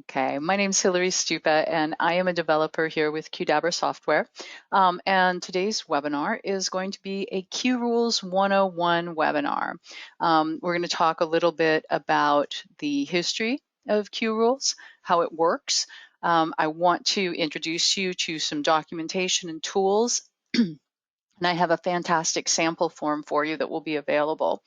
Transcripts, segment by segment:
Okay, my name's Hilary Stupa, and I am a developer here with Qdabra Software. And today's webinar is going to be a qRules 101 webinar. We're going to talk a little bit about the history of qRules, how it works. I want to introduce you to some documentation and tools, and I have a fantastic sample form for you that will be available.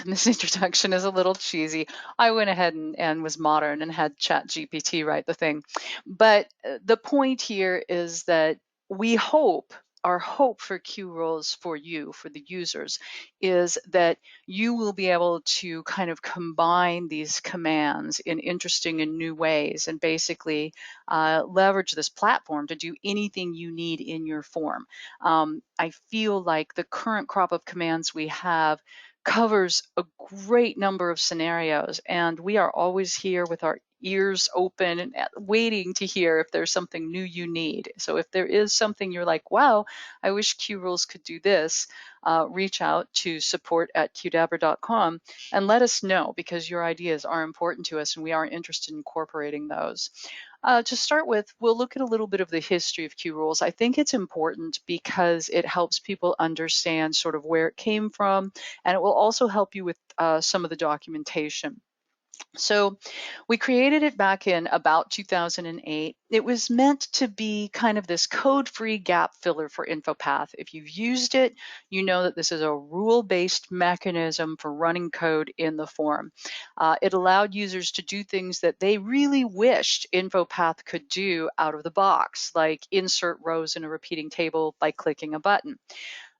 This introduction is a little cheesy. I went ahead and was modern and had ChatGPT write the thing. But the point here is that we hope, our hope for qRules for you, for the users, is that you will be able to kind of combine these commands in interesting and new ways and basically leverage this platform to do anything you need in your form. I feel like the current crop of commands we have covers a great number of scenarios, and we are always here with our ears open and waiting to hear if there's something new you need. So if there is something you're like, wow, I wish qRules could do this, reach out to support@qdabra.com and let us know, because your ideas are important to us and we are interested in incorporating those. To start with, we'll look at a little bit of the history of qRules. I think it's important because it helps people understand sort of where it came from, and it will also help you with some of the documentation. So we created it back in about 2008. It was meant to be kind of this code-free gap filler for InfoPath. If you've used it, you know that this is a rule-based mechanism for running code in the form. It allowed users to do things that they really wished InfoPath could do out of the box, like insert rows in a repeating table by clicking a button.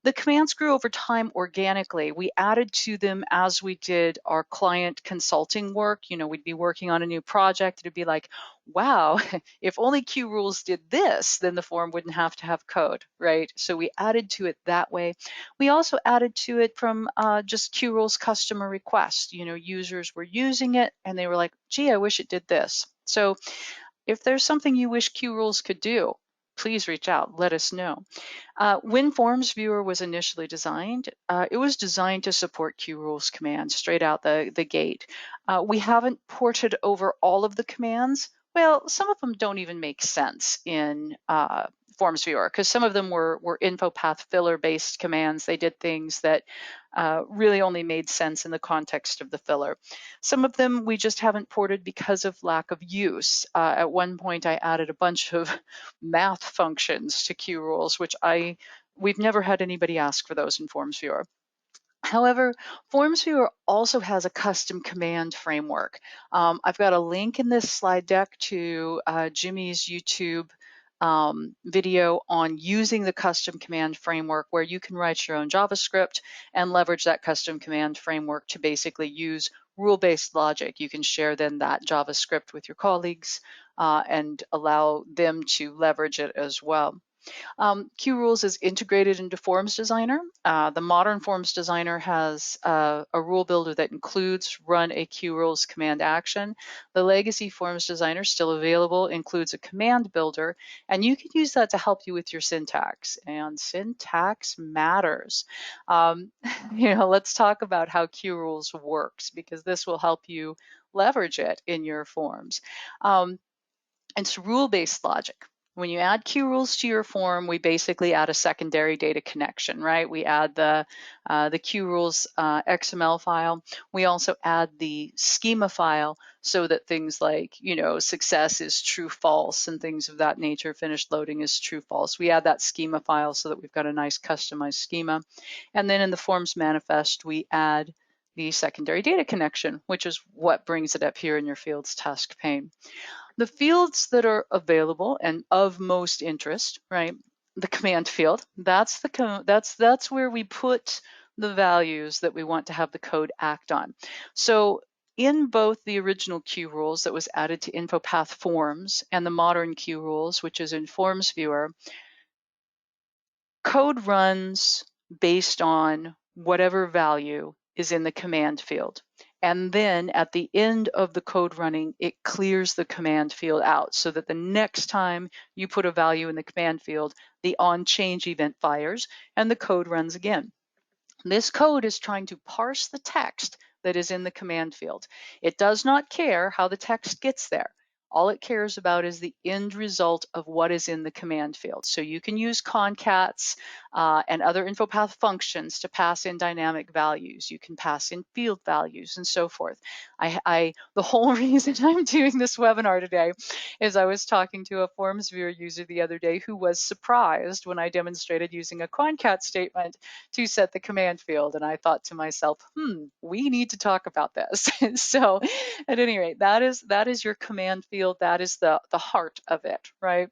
The commands grew over time organically. We added to them as we did our client consulting work. You know, we'd be working on a new project. It'd be like, wow, if only qRules did this, then the form wouldn't have to have code, right? So we added to it that way. We also added to it from just qRules customer requests. You know, users were using it and they were like, gee, I wish it did this. So if there's something you wish qRules could do, please reach out, let us know. When FormsViewer was initially designed, it was designed to support qRules commands straight out the gate. We haven't ported over all of the commands. Well, some of them don't even make sense in FormsViewer, because some of them were InfoPath filler-based commands. They did things that really only made sense in the context of the filler. Some of them we just haven't ported because of lack of use. At one point, I added a bunch of math functions to qRules, which we've never had anybody ask for those in FormsViewer. However, FormsViewer also has a custom command framework. I've got a link in this slide deck to Jimmy's YouTube video on using the custom command framework, where you can write your own JavaScript and leverage that custom command framework to basically use rule-based logic. You can share then that JavaScript with your colleagues and allow them to leverage it as well. qRules is integrated into Forms Designer. The modern Forms Designer has a rule builder that includes run a qRules command action. The legacy Forms Designer, still available, includes a command builder, and you can use that to help you with your syntax. And syntax matters. Let's talk about how qRules works, because this will help you leverage it in your forms. It's rule-based logic. When you add qRules to your form, we basically add a secondary data connection, right? We add the qRules XML file. We also add the schema file, so that things like, success is true, false, and things of that nature, finished loading is true, false. We add that schema file so that we've got a nice customized schema. And then in the forms manifest, we add the secondary data connection, which is what brings it up here in your fields task pane. The fields that are available and of most interest, right? The command field, that's where we put the values that we want to have the code act on. So in both the original qRules that was added to InfoPath Forms and the modern qRules, which is in FormsViewer, code runs based on whatever value is in the command field. And then at the end of the code running, it clears the command field out, so that the next time you put a value in the command field, the onChange event fires and the code runs again. This code is trying to parse the text that is in the command field. It does not care how the text gets there. All it cares about is the end result of what is in the command field. So you can use concats and other InfoPath functions to pass in dynamic values. You can pass in field values and so forth. The whole reason I'm doing this webinar today is I was talking to a FormsViewer user the other day who was surprised when I demonstrated using a concat statement to set the command field. And I thought to myself, we need to talk about this. So at any rate, that is your command field. That is the heart of it, right?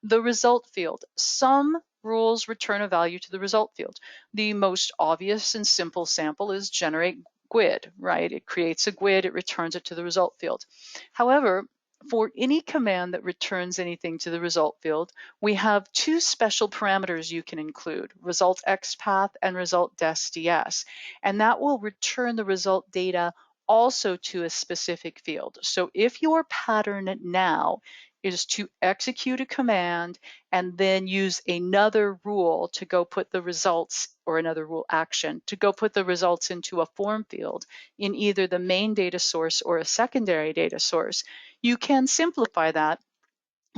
The result field. Some rules return a value to the result field. The most obvious and simple sample is generate GUID, right? It creates a GUID, it returns it to the result field. However, for any command that returns anything to the result field, we have two special parameters you can include, result XPath and result DES. And that will return the result data also to a specific field. So if your pattern now is to execute a command and then use another rule to go put the results, or another rule action, to go put the results into a form field in either the main data source or a secondary data source, you can simplify that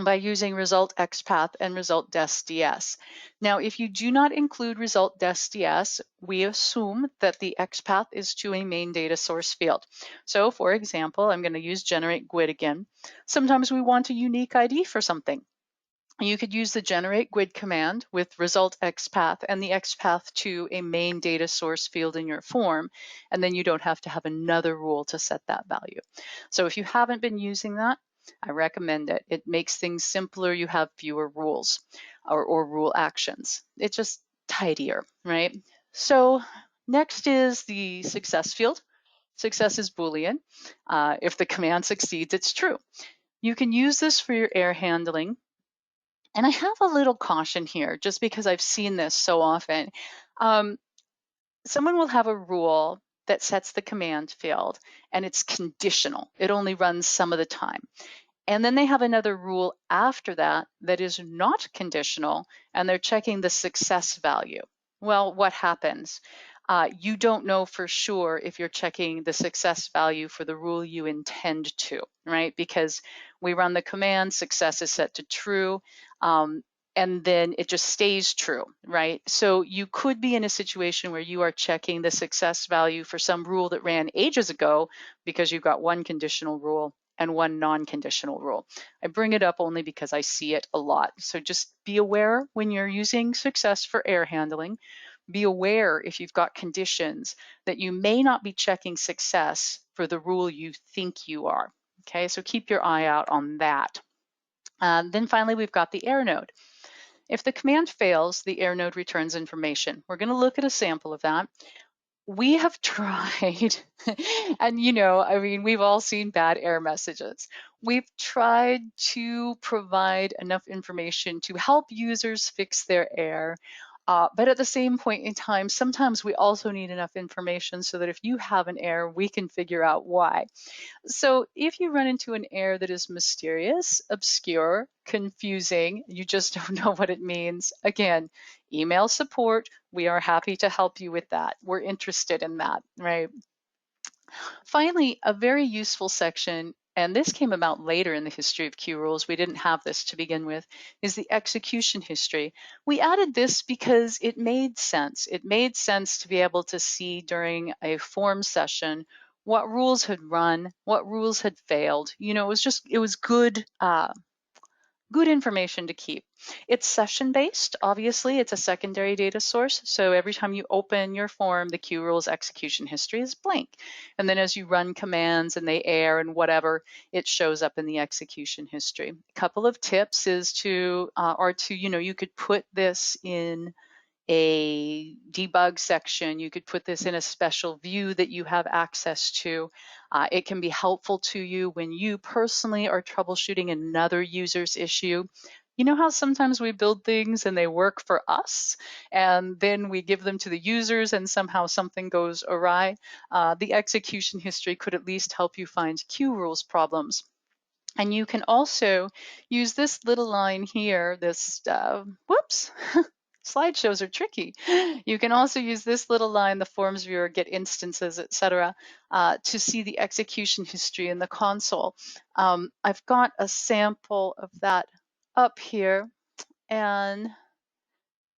by using result XPath and result DES. Now, if you do not include result DES, we assume that the XPath is to a main data source field. So for example, I'm going to use generate GUID again. Sometimes we want a unique ID for something. You could use the generate GUID command with result XPath and the XPath to a main data source field in your form, and then you don't have to have another rule to set that value. So if you haven't been using that, I recommend it. It makes things simpler. You have fewer rules or rule actions. It's just tidier, right? So next is the success field. Success is Boolean. If the command succeeds, it's true. You can use this for your error handling. And I have a little caution here, just because I've seen this so often. Someone will have a rule that sets the command field, and it's conditional. It only runs some of the time. And then they have another rule after that that is not conditional, and they're checking the success value. Well, what happens? You don't know for sure if you're checking the success value for the rule you intend to, right? Because we run the command, success is set to true, and then it just stays true, right? So you could be in a situation where you are checking the success value for some rule that ran ages ago because you've got one conditional rule and one non-conditional rule. I bring it up only because I see it a lot. So just be aware when you're using success for error handling. Be aware if you've got conditions that you may not be checking success for the rule you think you are. Okay, so keep your eye out on that. Then finally, we've got the error node. If the command fails, the error node returns information. We're going to look at a sample of that. We have tried, and we've all seen bad error messages. We've tried to provide enough information to help users fix their error. But at the same point in time, sometimes we also need enough information so that if you have an error, we can figure out why. So if you run into an error that is mysterious, obscure, confusing, you just don't know what it means, again, email support. We are happy to help you with that. We're interested in that, right? Finally, a very useful section, and this came about later in the history of qRules, we didn't have this to begin with, is the execution history. We added this because it made sense. It made sense to be able to see during a form session what rules had run, what rules had failed. It was good good information to keep. It's session-based, obviously. It's a secondary data source. So every time you open your form, the qRules execution history is blank. And then as you run commands and they err and whatever, it shows up in the execution history. A couple of tips is you could put this in a debug section. You could put this in a special view that you have access to. It can be helpful to you when you personally are troubleshooting another user's issue. You know how sometimes we build things and they work for us, and then we give them to the users and somehow something goes awry? The execution history could at least help you find qRules problems. And you can also use this little line here, this, whoops, slideshows are tricky. You can also use this little line, the FormsViewer, get instances, etc., to see the execution history in the console. I've got a sample of that up here and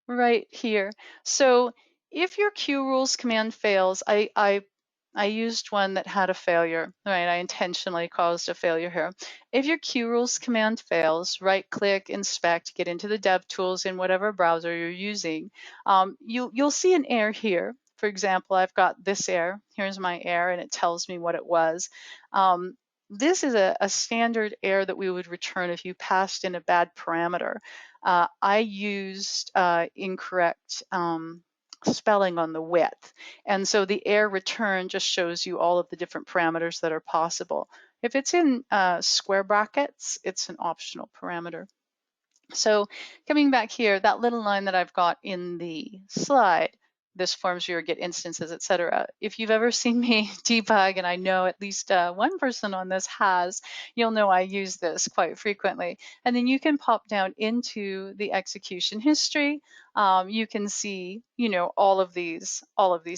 right here. So if your qRules command fails, I used one that had a failure, right? I intentionally caused a failure here. If your qRules command fails, right-click, inspect, get into the DevTools in whatever browser you're using. You'll see an error here. For example, I've got this error. Here's my error, and it tells me what it was. This is a standard error that we would return if you passed in a bad parameter. I used incorrect spelling on the width. And so the error return just shows you all of the different parameters that are possible. If it's in square brackets, it's an optional parameter. So coming back here, that little line that I've got in the slide, this FormsViewer, get instances, etc. If you've ever seen me debug, and I know at least one person on this has, you'll know I use this quite frequently. And then you can pop down into the execution history. You can see, all of these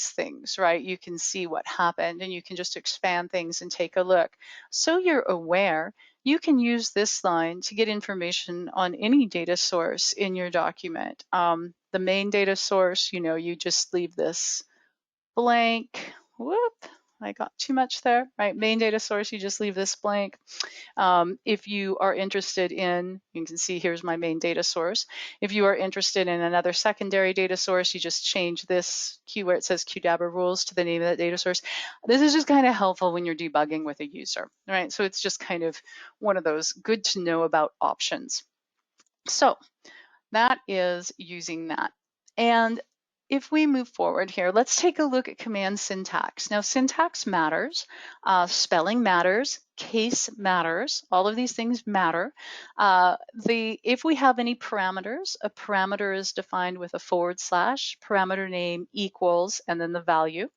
things, right? You can see what happened, and you can just expand things and take a look. So you're aware. You can use this line to get information on any data source in your document. The main data source, you just leave this blank. Whoop, I got too much there, right? Main data source, you just leave this blank. If you are interested in, you can see here's my main data source. If you are interested in another secondary data source, you just change this Q where it says Qdabra rules to the name of that data source. This is just kind of helpful when you're debugging with a user, right? So it's just kind of one of those good to know about options. So that is using that. And if we move forward here, let's take a look at command syntax. Now, syntax matters, spelling matters, case matters, all of these things matter. If we have any parameters, a parameter is defined with a / parameter name equals, and then the value,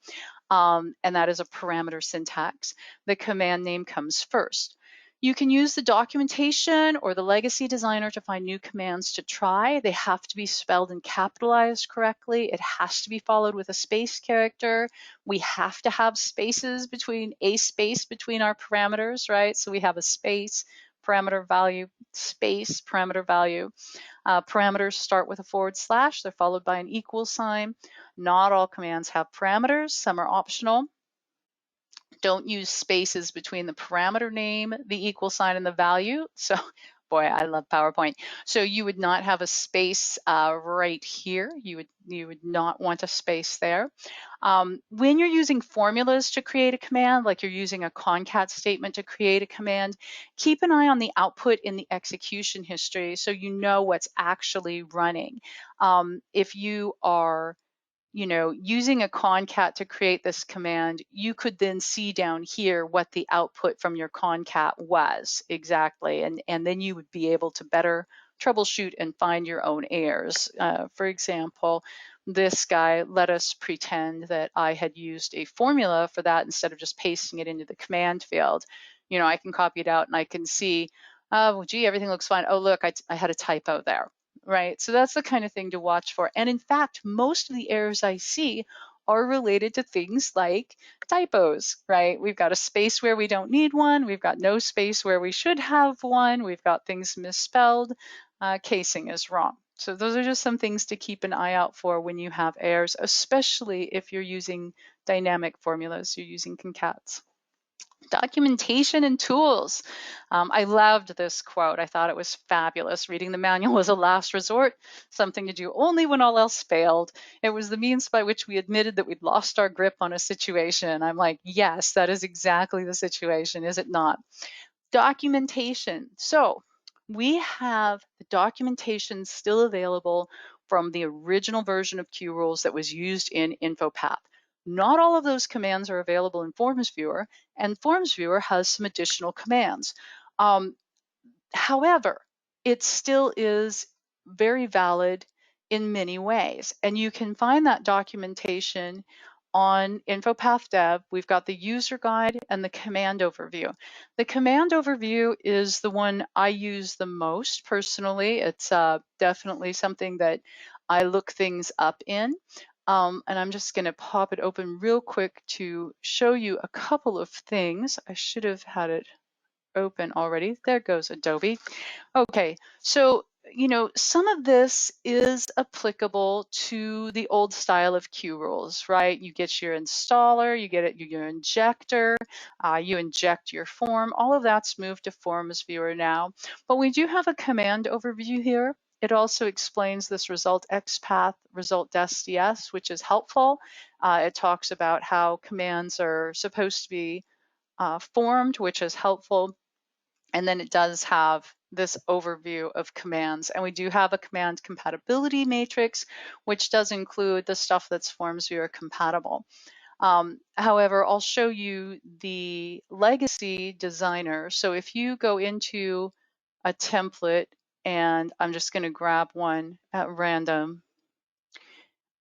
and that is a parameter syntax. The command name comes first. You can use the documentation or the legacy designer to find new commands to try. They have to be spelled and capitalized correctly. It has to be followed with a space character. We have to have spaces between our parameters, right? So we have a space, parameter value, space, parameter value. Parameters start with a / they're followed by an equal sign. Not all commands have parameters, some are optional. Don't use spaces between the parameter name, the equal sign, and the value. So, boy, I love PowerPoint. So you would not have a space right here. You would not want a space there. When you're using formulas to create a command, like you're using a concat statement to create a command, keep an eye on the output in the execution history so you know what's actually running. If you are using a concat to create this command, you could then see down here what the output from your concat was exactly, and then you would be able to better troubleshoot and find your own errors. For example, this guy let us pretend that I had used a formula for that instead of just pasting it into the command field. I can copy it out and I can see, well, gee, everything looks fine. Oh, look, I had a typo there. Right, so that's the kind of thing to watch for. And in fact, most of the errors I see are related to things like typos, right? We've got a space where we don't need one. We've got no space where we should have one. We've got things misspelled. Casing is wrong. So those are just some things to keep an eye out for when you have errors, especially if you're using dynamic formulas, you're using concats. Documentation and tools. I loved this quote. I thought it was fabulous. Reading the manual was a last resort, something to do only when all else failed. It was the means by which we admitted that we'd lost our grip on a situation. I'm like, yes, that is exactly the situation, is it not? Documentation. So we have the documentation still available from the original version of qRules that was used in InfoPath. Not all of those commands are available in FormsViewer, and FormsViewer has some additional commands. However, it still is very valid in many ways, and you can find that documentation on InfoPath Dev. We've got the user guide and the command overview. The command overview is the one I use the most personally. It's definitely something that I look things up in. And I'm just going to pop it open real quick to show you a couple of things. I should have had it open already. There goes Adobe. Okay, so some of this is applicable to the old style of qRules, right? You get your installer, you get your injector, you inject your form. All of that's moved to FormsViewer now. But we do have a command overview here. It also explains this result XPath, result SDS, which is helpful. It talks about how commands are supposed to be formed, which is helpful. And then it does have this overview of commands. And we do have a command compatibility matrix, which does include the stuff that's FormsViewer compatible. However, I'll show you the legacy designer. So if you go into a template, and I'm just going to grab one at random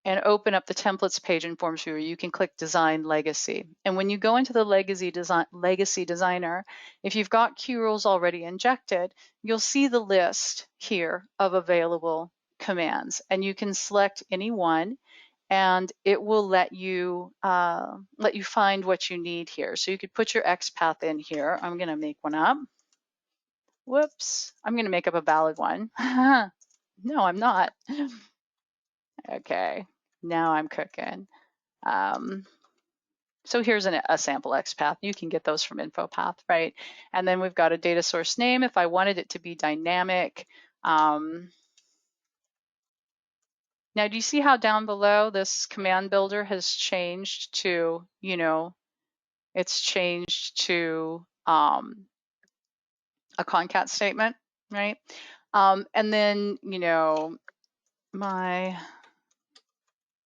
and open up the templates page in FormsViewer, you can click Design Legacy. And when you go into the Legacy Designer, if you've got qRules already injected, you'll see the list here of available commands. And you can select any one, and it will let you find what you need here. So you could put your XPath in here. I'm going to make one up. Whoops, I'm going to make up a valid one. No, I'm not. Okay, now I'm cooking. So here's a sample XPath. You can get those from InfoPath, right? And then we've got a data source name if I wanted it to be dynamic. Now, do you see how down below this command builder has changed to, it's changed to a concat statement, right? And then, my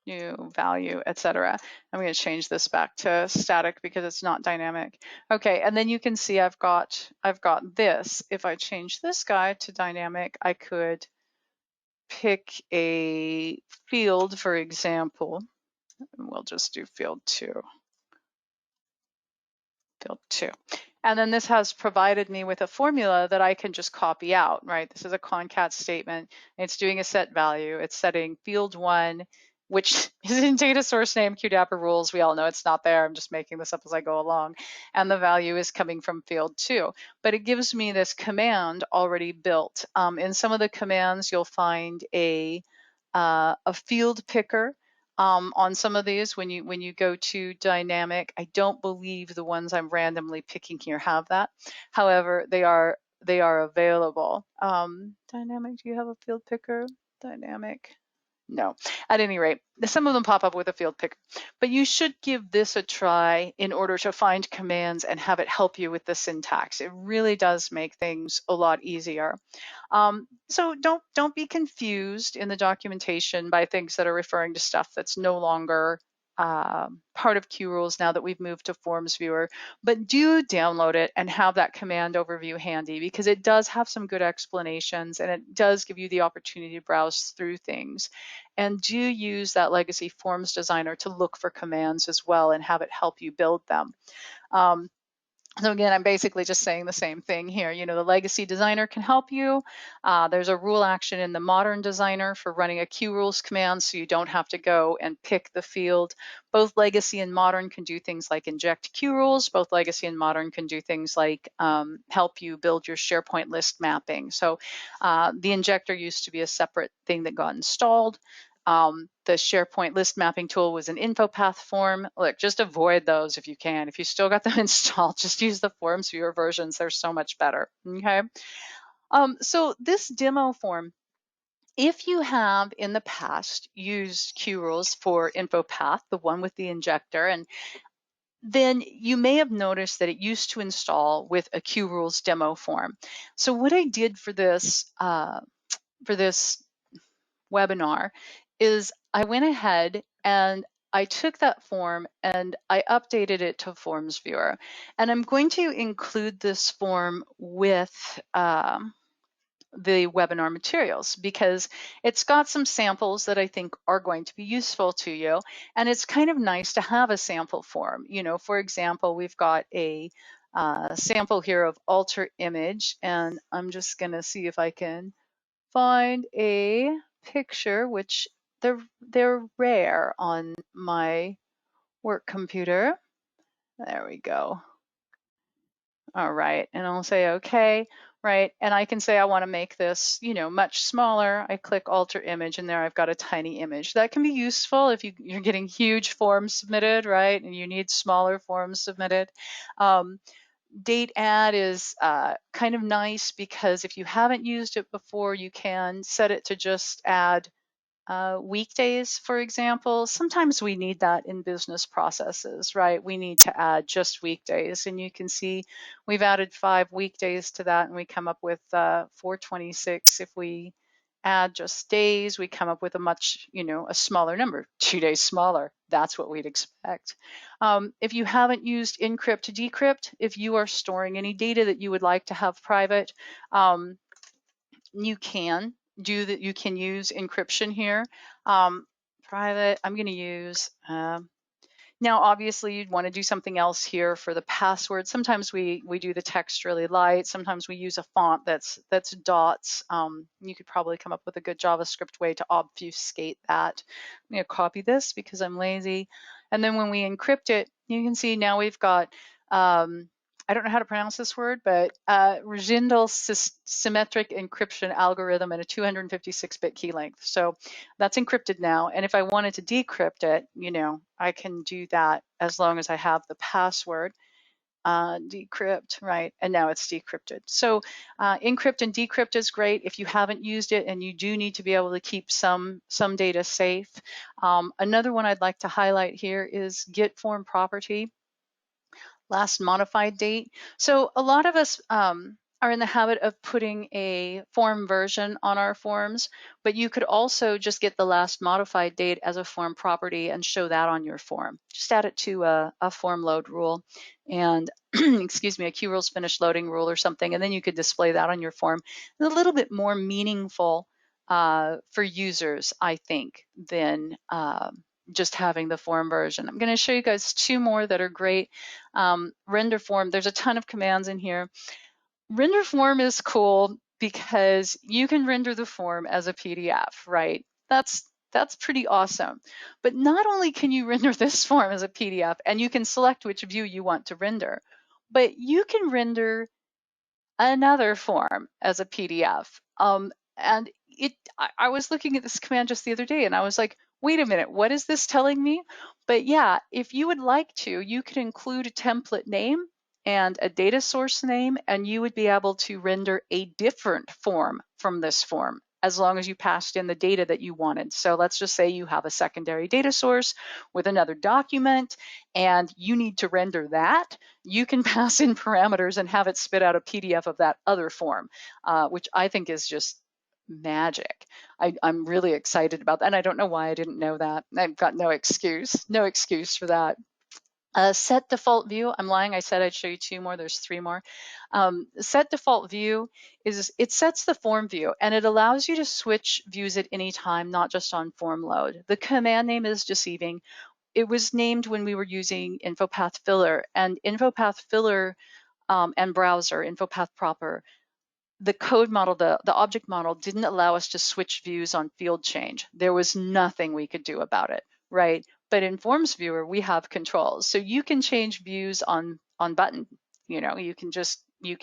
new value, etc. I'm going to change this back to static because it's not dynamic. Okay, and then you can see I've got this. If I change this guy to dynamic, I could pick a field, for example. We'll just do field 2. Field 2. And then this has provided me with a formula that I can just copy out, right? This is a concat statement. It's doing a set value. It's setting field 1, which is in data source name Qdabra rules. We all know it's not there. I'm just making this up as I go along. And the value is coming from field 2. But it gives me this command already built. In some of the commands, you'll find a field picker. On some of these, when you go to dynamic, I don't believe the ones I'm randomly picking here have that. However, they are available. Dynamic, do you have a field picker? Dynamic. No, at any rate, some of them pop up with a field picker, but you should give this a try in order to find commands and have it help you with the syntax. It really does make things a lot easier. So don't be confused in the documentation by things that are referring to stuff that's no longer part of qRules now that we've moved to FormsViewer, but do download it and have that command overview handy because it does have some good explanations and it does give you the opportunity to browse through things. And do use that legacy forms designer to look for commands as well and have it help you build them. So again, I'm basically just saying the same thing here. The legacy designer can help you. There's a rule action in the modern designer for running a qRules command, so you don't have to go and pick the field. Both legacy and modern can do things like inject qRules. Both legacy and modern can do things like help you build your SharePoint list mapping. So the injector used to be a separate thing that got installed. The SharePoint list mapping tool was an InfoPath form. Look, just avoid those if you can. If you still got them installed, just use the FormsViewer versions. They're so much better, okay? So this demo form, if you have in the past used qRules for InfoPath, the one with the injector, and then you may have noticed that it used to install with a qRules demo form. So what I did for this webinar is I went ahead and I took that form and I updated it to FormsViewer. And I'm going to include this form with the webinar materials because it's got some samples that I think are going to be useful to you. And it's kind of nice to have a sample form. For example, we've got a sample here of alter image, and I'm just going to see if I can find a picture, which they're rare on my work computer. There we go. All right, and I'll say okay, right? And I can say I want to make this, much smaller. I click alter image, and there I've got a tiny image. That can be useful if you're getting huge forms submitted, right? And you need smaller forms submitted. Date add is kind of nice because if you haven't used it before, you can set it to just add weekdays, for example. Sometimes we need that in business processes, right? We need to add just weekdays, and you can see we've added 5 weekdays to that, and we come up with 426. If we add just days, we come up with a smaller number, 2 days smaller. That's what we'd expect. If you haven't used encrypt decrypt, if you are storing any data that you would like to have private, you can you can use encryption here. Private, I'm going to use now, obviously, you'd want to do something else here for the password. Sometimes we do the text really light. Sometimes we use a font that's dots. You could probably come up with a good JavaScript way to obfuscate that. I'm going to copy this because I'm lazy. And then when we encrypt it, you can see now we've got, I don't know how to pronounce this word, but Rgindel symmetric encryption algorithm and a 256-bit key length. So that's encrypted now. And if I wanted to decrypt it, I can do that as long as I have the password. Decrypt, right? And now it's decrypted. So encrypt and decrypt is great if you haven't used it and you do need to be able to keep some data safe. Another one I'd like to highlight here is get form property. Last modified date. So a lot of us are in the habit of putting a form version on our forms, but you could also just get the last modified date as a form property and show that on your form. Just add it to a form load rule and excuse me, a qRules finish loading rule or something, and then you could display that on your form. It's a little bit more meaningful for users, I think, than just having the form version. I'm going to show you guys 2 more that are great. Render form, there's a ton of commands in here. Render form is cool because you can render the form as a PDF, right? That's pretty awesome. But not only can you render this form as a PDF, and you can select which view you want to render, but you can render another form as a PDF. And I was looking at this command just the other day and I was like, wait a minute, what is this telling me? But yeah, if you would like to, you could include a template name and a data source name, and you would be able to render a different form from this form as long as you passed in the data that you wanted. So let's just say you have a secondary data source with another document and you need to render that. You can pass in parameters and have it spit out a PDF of that other form, which I think is just magic. I'm really excited about that. And I don't know why I didn't know that. I've got no excuse for that. Set default view, I'm lying, I said I'd show you 2 more, there's 3 more. Set default view it sets the form view and it allows you to switch views at any time, not just on form load. The command name is deceiving. It was named when we were using InfoPath Filler, and InfoPath Filler and browser, InfoPath proper, the code model, the object model didn't allow us to switch views on field change. There was nothing we could do about it, right? But in FormsViewer, we have controls. So you can change views on button. You can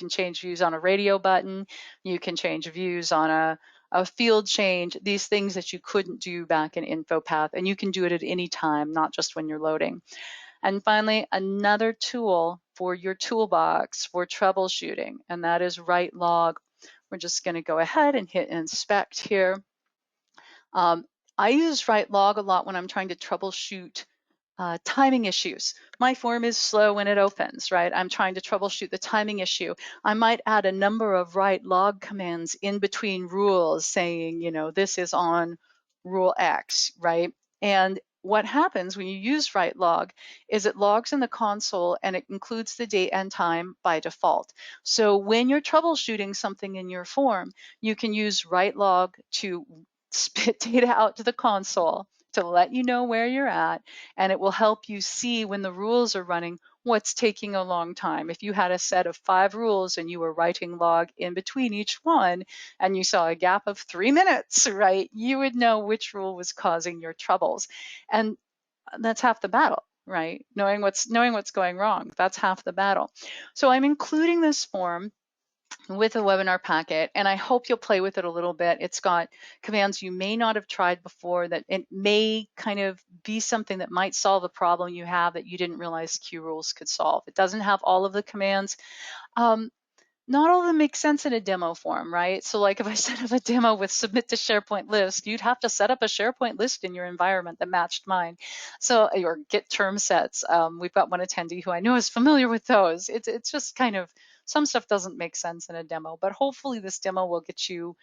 change views on a radio button. You can change views on a field change, these things that you couldn't do back in InfoPath, and you can do it at any time, not just when you're loading. And finally, another tool for your toolbox for troubleshooting, and that is write log. We're just going to go ahead and hit inspect here. I use write log a lot when I'm trying to troubleshoot timing issues. My form is slow when it opens, right? I'm trying to troubleshoot the timing issue. I might add a number of write log commands in between rules saying, this is on rule X, right? And what happens when you use write log is it logs in the console and it includes the date and time by default. So when you're troubleshooting something in your form, you can use write log to spit data out to the console to let you know where you're at, and it will help you see when the rules are running what's taking a long time. If you had a set of 5 rules and you were writing log in between each one and you saw a gap of 3 minutes, right, you would know which rule was causing your troubles. And that's half the battle, right? Knowing what's going wrong, that's half the battle. So I'm including this form with a webinar packet, and I hope you'll play with it a little bit. It's got commands you may not have tried before, that it may kind of be something that might solve a problem you have that you didn't realize qRules could solve. It doesn't have all of the commands. Not all of them make sense in a demo form, right? So like if I set up a demo with submit to SharePoint list, you'd have to set up a SharePoint list in your environment that matched mine. So, or get term sets. We've got one attendee who I know is familiar with those. It's just kind of, some stuff doesn't make sense in a demo, but hopefully this demo will get you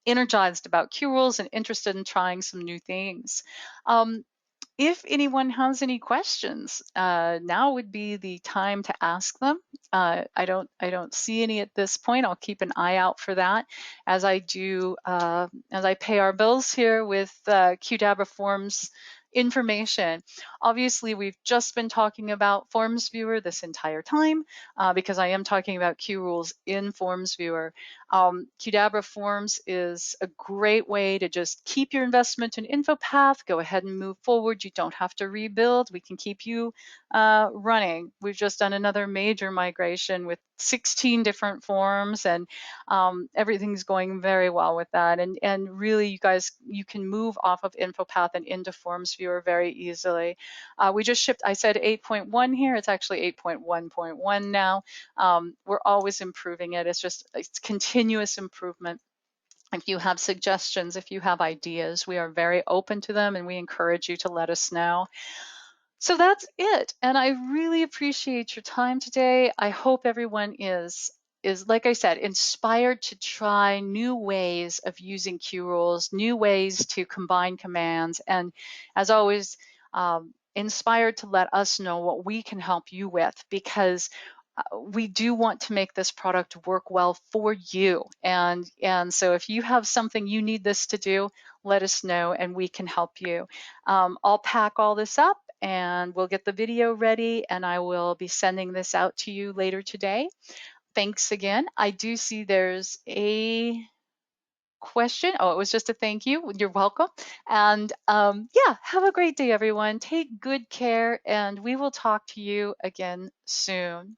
energized about qRules and interested in trying some new things. If anyone has any questions, now would be the time to ask them. I don't see any at this point. I'll keep an eye out for that as I do, as I pay our bills here with Qdabra Forms information. Obviously, we've just been talking about FormsViewer this entire time because I am talking about qRules in FormsViewer. Qdabra Forms is a great way to just keep your investment in InfoPath, go ahead and move forward. You don't have to rebuild. We can keep you running. We've just done another major migration with 16 different forms, and everything's going very well with that. And really, you guys, you can move off of InfoPath and into FormsViewer very easily. We just shipped, I said 8.1 here. It's actually 8.1.1 now. We're always improving it. It's continuous improvement. If you have suggestions, if you have ideas, we are very open to them and we encourage you to let us know. So that's it. And I really appreciate your time today. I hope everyone is like I said, inspired to try new ways of using qRules, new ways to combine commands, and as always, inspired to let us know what we can help you with, because we do want to make this product work well for you. And so if you have something you need this to do, let us know and we can help you. I'll pack all this up and we'll get the video ready, and I will be sending this out to you later today. Thanks again. I do see there's a question. Oh, it was just a thank you. You're welcome. And yeah, have a great day, everyone. Take good care, and we will talk to you again soon.